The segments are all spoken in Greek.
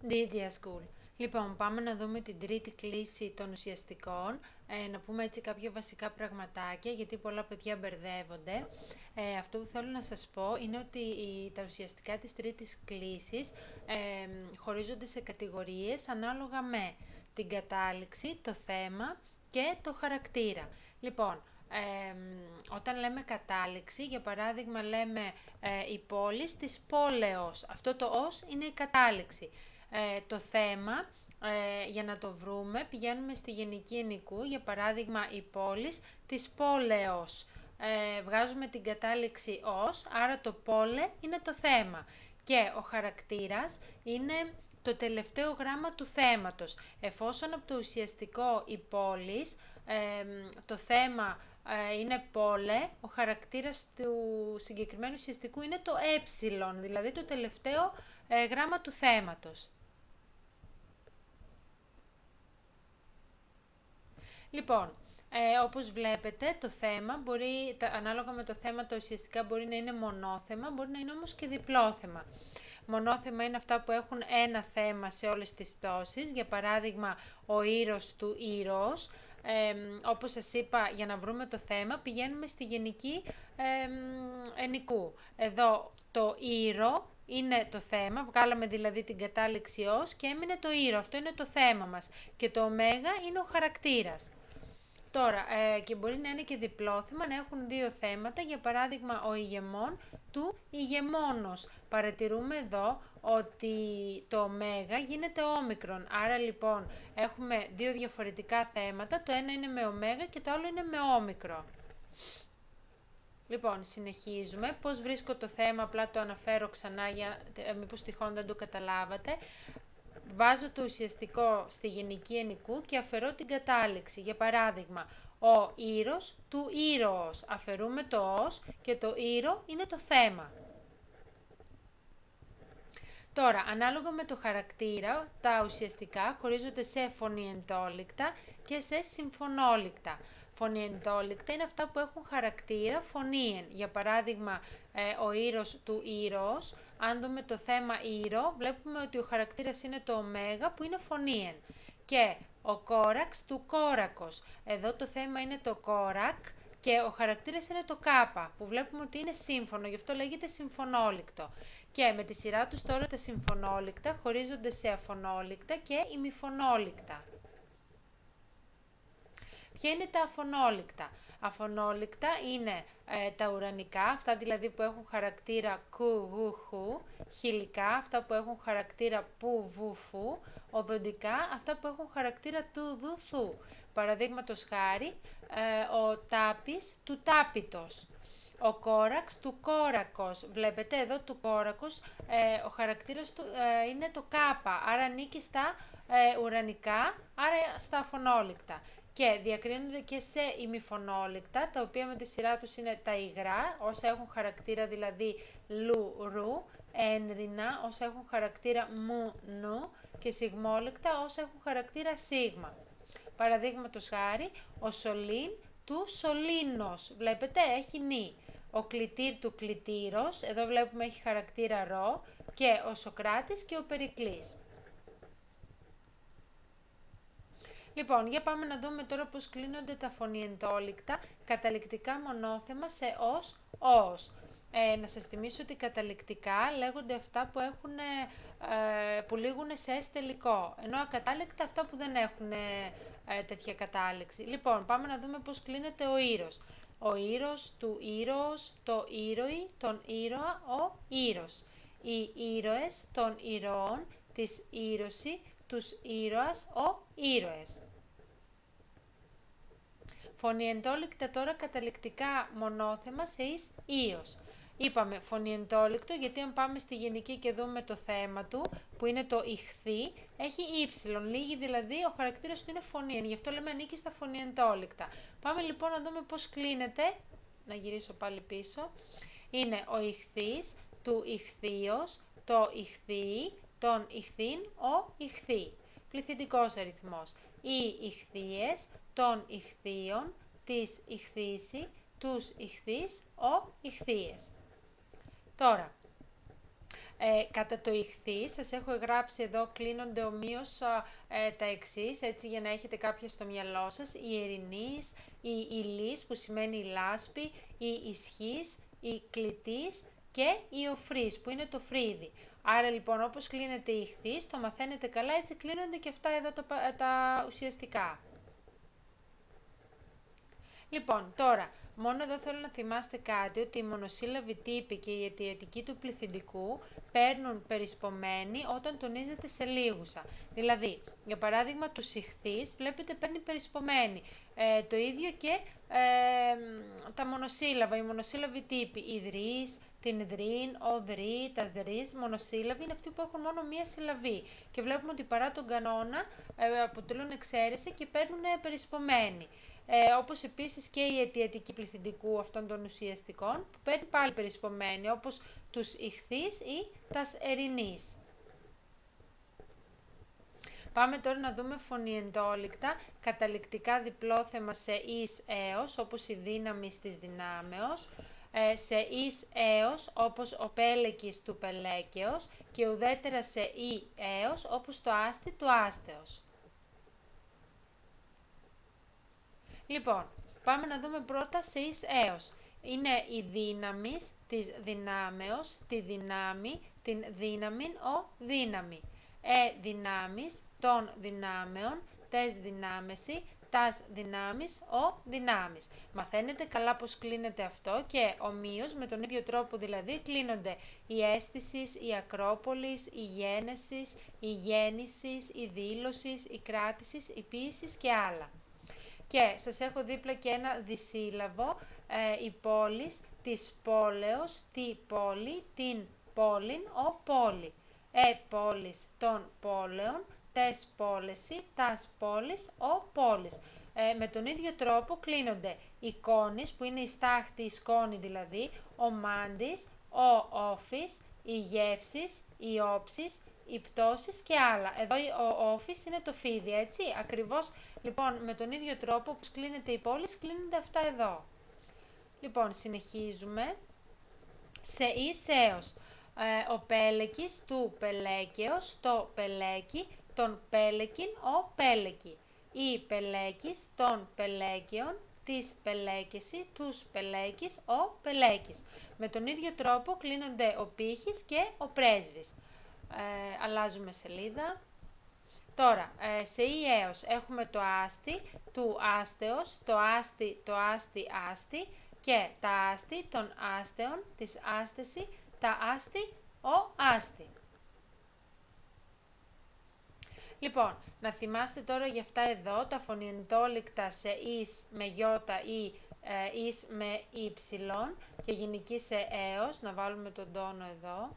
DGA School. Λοιπόν, πάμε να δούμε την τρίτη κλίση των ουσιαστικών, να πούμε έτσι κάποια βασικά πραγματάκια, γιατί πολλά παιδιά μπερδεύονται. Αυτό που θέλω να σας πω είναι ότι τα ουσιαστικά της τρίτης κλίσης χωρίζονται σε κατηγορίες ανάλογα με την κατάληξη, το θέμα και το χαρακτήρα. Λοιπόν, όταν λέμε κατάληξη, για παράδειγμα λέμε η πόλη της πόλεως. Αυτό το «ως» είναι η κατάληξη. Το θέμα, για να το βρούμε, πηγαίνουμε στη γενική ενικού, για παράδειγμα η πόλης της πόλεως. Βγάζουμε την κατάληξη «ως», άρα το πόλε είναι το θέμα. Και ο χαρακτήρας είναι το τελευταίο γράμμα του θέματος. Εφόσον από το ουσιαστικό η πόλης, το θέμα είναι πόλε, ο χαρακτήρας του συγκεκριμένου ουσιαστικού είναι το δηλαδή το τελευταίο γράμμα του θέματος. Λοιπόν, όπως βλέπετε το θέμα μπορεί, ανάλογα με το θέμα τα ουσιαστικά μπορεί να είναι μονόθεμα, μπορεί να είναι όμως και διπλόθεμα. Μονόθεμα είναι αυτά που έχουν ένα θέμα σε όλες τις πτώσεις, για παράδειγμα ο ήρος του ήρωος. Όπως σας είπα, για να βρούμε το θέμα πηγαίνουμε στη γενική ενικού. Εδώ το ήρο είναι το θέμα, βγάλαμε δηλαδή την κατάληξη ως και έμεινε το ήρο, αυτό είναι το θέμα μας. Και το ωμέγα είναι ο χαρακτήρας. Τώρα, και μπορεί να είναι και διπλόθεμα, να έχουν δύο θέματα, για παράδειγμα ο ηγεμόν του ηγεμόνος. Παρατηρούμε εδώ ότι το ωμέγα γίνεται όμικρον, άρα λοιπόν έχουμε δύο διαφορετικά θέματα, το ένα είναι με ωμέγα και το άλλο είναι με όμικρο. Λοιπόν, συνεχίζουμε. Πώς βρίσκω το θέμα, απλά το αναφέρω ξανά για μήπως τυχόν δεν το καταλάβατε. Βάζω το ουσιαστικό στη γενική ενικού και αφαιρώ την κατάληξη. Για παράδειγμα, ο ήρος του ήρωος. Αφαιρούμε το ως και το ήρο είναι το θέμα. Τώρα, ανάλογα με το χαρακτήρα, τα ουσιαστικά χωρίζονται σε φωνιεντόλικτα και σε συμφωνόλικτα. Φωνιεντόλικτα είναι αυτά που έχουν χαρακτήρα φωνήεν. Για παράδειγμα, ο ήρος του ήρωος, αν δούμε το θέμα ήρο, βλέπουμε ότι ο χαρακτήρας είναι το ωμέγα που είναι φωνήεν. Και ο κόραξ του κόρακος. Εδώ το θέμα είναι το κόρακ και ο χαρακτήρας είναι το κάπα, που βλέπουμε ότι είναι σύμφωνο, γι' αυτό λέγεται συμφωνόλικτο. Και με τη σειρά τους τώρα τα συμφωνόλικτα χωρίζονται σε αφωνόλικτα και ημιφωνόλικτα. Ποια είναι τα αφωνόλικτα? Αφωνόλικτα είναι τα ουρανικά, αυτά δηλαδή που έχουν χαρακτήρα κου, γου, χου, χιλικά, αυτά που έχουν χαρακτήρα που, βου, φου, οδοντικά, αυτά που έχουν χαρακτήρα του, δου, θου. Παραδείγματος χάρη, ο τάπης του τάπητος. Ο κόραξ του κόρακος. Βλέπετε εδώ του κόρακος, ο χαρακτήρας του είναι το κάπα, άρα ανήκει στα ουρανικά, άρα στα αφωνόλικτα. Και διακρίνονται και σε ημιφωνόλικτα, τα οποία με τη σειρά τους είναι τα υγρά, όσα έχουν χαρακτήρα δηλαδή λου, ρου, ένρινα, όσα έχουν χαρακτήρα μου, νου και σιγμόλικτα, όσα έχουν χαρακτήρα σίγμα. Παραδείγματος χάρη, ο σωλήν του σωλήνος, βλέπετε έχει νη. Ο κλητήρ του κλητήρος, εδώ βλέπουμε έχει χαρακτήρα ρο, και ο Σοκράτης και ο Περικλής. Λοιπόν, για πάμε να δούμε τώρα πώς κλείνονται τα φωνιεντόλικτα, καταληκτικά μονόθεμα σε ως, ως. Να σας θυμίσω ότι καταληκτικά λέγονται αυτά που, που λήγουν σε «ες» τελικό, ενώ ακατάληκτα αυτά που δεν έχουν τέτοια κατάληξη. Λοιπόν, πάμε να δούμε πώς κλείνεται ο ήρος. Ο ήρος του ήρωος, το ήρωη, τον ήρωα, ο ήρος. Οι ήρωες των ηρώων, της ήρωση, τους ήρωας, ο ήρωες. Φωνιεντόλικτα τώρα καταληκτικά μονόθεμα σε εις ίος. Είπαμε φωνιεντόλικτο γιατί αν πάμε στη γενική και δούμε το θέμα του, που είναι το ηχθή, έχει ύψιλον, λίγη δηλαδή ο χαρακτήρας του είναι φωνήεν, γι' αυτό λέμε ανήκει στα φωνιεντόλικτα. Πάμε λοιπόν να δούμε πώς κλείνεται, να γυρίσω πάλι πίσω. Είναι ο ηχθής, του ηχθείος, το ηχθείη, τον ηχθήν, ο ηχθή. Πληθυντικός αριθμός. Οι ηχθείες, των ηχθείων, της ηχθήσει, τους ηχθείς, ο ηχθείες. Τώρα, Κατά το ηχθείς, σας έχω γράψει εδώ, κλείνονται ομοίως τα εξής, έτσι για να έχετε κάποια στο μυαλό σας. Η ερηνής, η ηλής που σημαίνει η λάσπη, η ισχύς, η κλητής και η οφρής που είναι το φρύδι. Άρα λοιπόν όπως κλείνεται η ηχθείς, το μαθαίνετε καλά, έτσι κλείνονται και αυτά εδώ τα ουσιαστικά. Λοιπόν, τώρα, μόνο εδώ θέλω να θυμάστε κάτι, ότι οι μονοσύλλαβοι τύποι και η αιτιατική του πληθυντικού παίρνουν περισπομένη όταν τονίζεται σε λίγουσα. Δηλαδή, για παράδειγμα, του ηχθείς, βλέπετε, παίρνει περισπομένη. Το ίδιο και τα μονοσύλλαβα, οι μονοσύλλαβοι τύποι, ιδρύς, την δρύν, ο δρύ, τα δρύς, μονοσύλλαβοι είναι αυτοί που έχουν μόνο μία συλλαβή. Και βλέπουμε ότι παρά τον κανόνα αποτελούν εξαίρεση και παίρνουν περισπομένη. Όπως επίσης και η αιτιατική πληθυντικού αυτών των ουσιαστικών που παίρνει πάλι περισπομένη, όπως τους ηχθείς ή τας ερηνείς. Πάμε τώρα να δούμε φωνιεντόλικτα, καταληκτικά διπλόθεμα σε εις έως, όπως η δύναμη της δυνάμεως, σε εις έως, όπως ο πέλεκης του πελέκεως και ουδέτερα σε ι έως, όπως το άστι του άστεως. Λοιπόν, πάμε να δούμε πρώτα σε εις έως. Είναι η δύναμης της δυνάμεως, τη δυνάμει, την δύναμην, ο δύναμη. Δυνάμεις των δυνάμεων, τες δυνάμεση, τας δυνάμεις, ο δυνάμεις. Μαθαίνετε καλά πώς κλείνεται αυτό και ομοίως με τον ίδιο τρόπο δηλαδή κλείνονται η αίσθησης, η ακρόπολης, η γένεσης, η γέννησης, η δήλωσης, η κράτησης, η ποίησης και άλλα. Και σας έχω δίπλα και ένα δισύλλαβο, η πόλης, της πόλεως, τη πόλη, την πόλην, ο πόλη. Πόλης των πόλεων, τες πόλεση, τας πόλης, ο πόλης. Με τον ίδιο τρόπο κλείνονται οι κόνης, που είναι η στάχτη, η σκόνη δηλαδή, ο μάντης, ο όφης, οι γεύσεις, οι όψεις, οι πτώσεις και άλλα. Εδώ ο όφης είναι το φίδι, έτσι, ακριβώς, λοιπόν, με τον ίδιο τρόπο που κλείνεται η πόλη, κλείνονται αυτά εδώ. Λοιπόν, συνεχίζουμε. Σε εις έως. Ο πέλεκης του πελέκεως, το πελέκι, τον πέλεκιν, ο πέλεκι. Η πελέκης των πελέκεων, της πελέκεση, τους πελέκης, ο πελέκης. Με τον ίδιο τρόπο κλείνονται ο πύχης και ο πρέσβης. Αλλάζουμε σελίδα. Τώρα, σε ι έως έχουμε το άστι του άστεως, το άστι άστι και τα άστι των άστεων, της άστεση, τα άστι, ο άστι. Λοιπόν, να θυμάστε τώρα για αυτά εδώ, τα φωνιεντόλικτα σε ις με γιώτα ή ις με ύψιλον και γενική σε έως, να βάλουμε τον τόνο εδώ.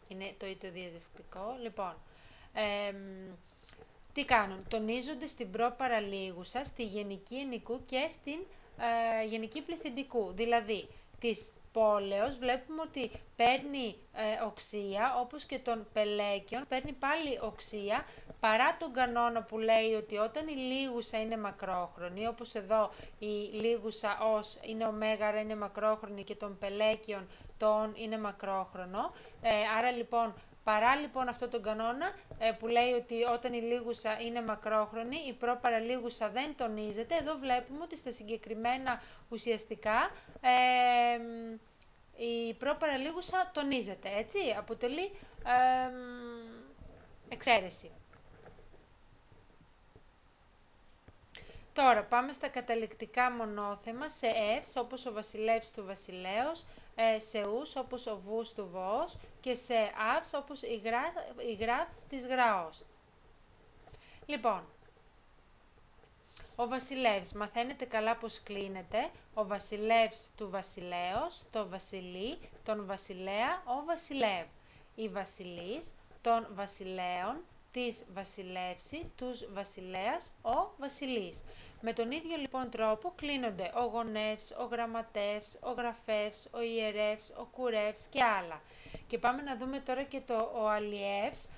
Είναι το ή το διαζευκτικό. Λοιπόν, τι κάνουν, τονίζονται στην προπαραλίγουσα, στη γενική ενικού και στην γενική πληθυντικού. Δηλαδή, της πόλεως βλέπουμε ότι παίρνει οξία, όπως και των πελέκιων παίρνει πάλι οξία, παρά τον κανόνα που λέει ότι όταν η λίγουσα είναι μακρόχρονη, όπως εδώ η λίγουσα ως είναι ωμέγα, άρα είναι μακρόχρονη και των πελέκιων το είναι μακρόχρονο, άρα λοιπόν παρά λοιπόν αυτό τον κανόνα που λέει ότι όταν η λίγουσα είναι μακρόχρονη, η προπαραλίγουσα δεν τονίζεται, εδώ βλέπουμε ότι στα συγκεκριμένα ουσιαστικά η προπαραλίγουσα τονίζεται, έτσι, αποτελεί εξαίρεση. Τώρα πάμε στα καταληκτικά μονόθεμα σε εύς, όπως ο βασιλεύς του βασιλέως, σε ους, όπως ο βους του βοός και σε αύς, όπως η γράφς της γραός. Λοιπόν, ο βασιλεύς, μαθαίνετε καλά πως κλείνεται, ο βασιλεύς του βασιλέως, το βασιλεί, τον βασιλέα, ο βασιλεύ, η βασιλής, των βασιλέων, της βασιλεύση, τους βασιλέας, ο βασιλής. Με τον ίδιο λοιπόν τρόπο κλείνονται ο γονεύς, ο γραμματεύς, ο γραφεύς, ο ιερεύς, ο κουρεύς και άλλα. Και πάμε να δούμε τώρα και ο αλλιεύς,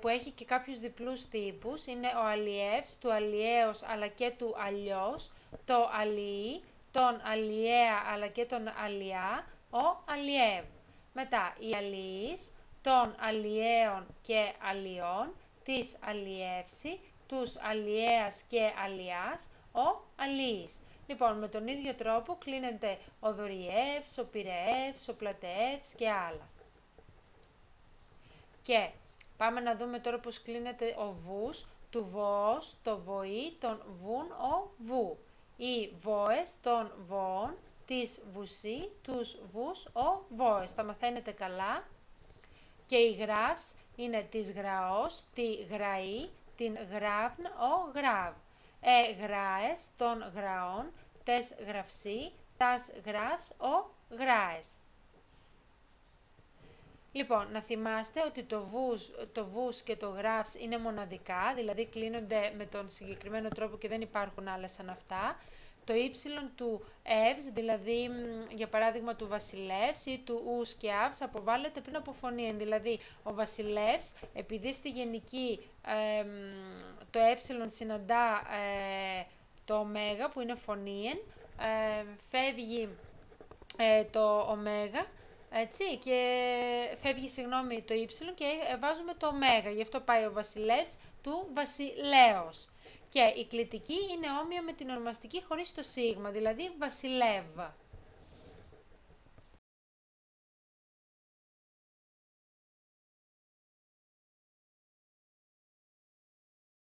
που έχει και κάποιους διπλούς τύπους. Είναι ο αλλιεύς, του αλλιέως αλλά και του αλλιώς, το αλλιεί, τον αλλιέα αλλά και τον αλλιά, ο αλλιεύ. Μετά οι αλληλείς των αλλιέων και αλλιών, της αλλιεύση, τους αλλιέας και αλλιάς, ο αλλιής. Λοιπόν, με τον ίδιο τρόπο κλείνεται ο δωριεύς, ο πειραιεύς, ο πλατεεύς και άλλα. Και πάμε να δούμε τώρα πώς κλείνεται ο βους, του βοός, το βοή, τον βουν, ο βου. Οι βόες των βοών, της βουσί, τους βους, ο βόες. Τα μαθαίνετε καλά. Και η γράφς είναι της γραός, τη γραή, την γράβν, ο γράβ. Γράες των γραών, τες γραυσί, τας γράφς, ο γράες. Λοιπόν, να θυμάστε ότι το βους και το γράφς είναι μοναδικά, δηλαδή κλείνονται με τον συγκεκριμένο τρόπο και δεν υπάρχουν άλλες σαν αυτά. Το ύψιλον του εύς, δηλαδή για παράδειγμα του βασιλεύς ή του ους και αύς, αποβάλλεται πριν από φωνήεν. Δηλαδή ο βασιλεύς, επειδή στη γενική το συναντά το ωμέγα που είναι φωνήεν, φεύγει το ωμέγα, έτσι, και φεύγει το ύψιλον και βάζουμε το ωμέγα, γι' αυτό πάει ο βασιλεύς του βασιλέως. Και η κλητική είναι όμοια με την ονομαστική χωρίς το σίγμα, δηλαδή βασιλεύα.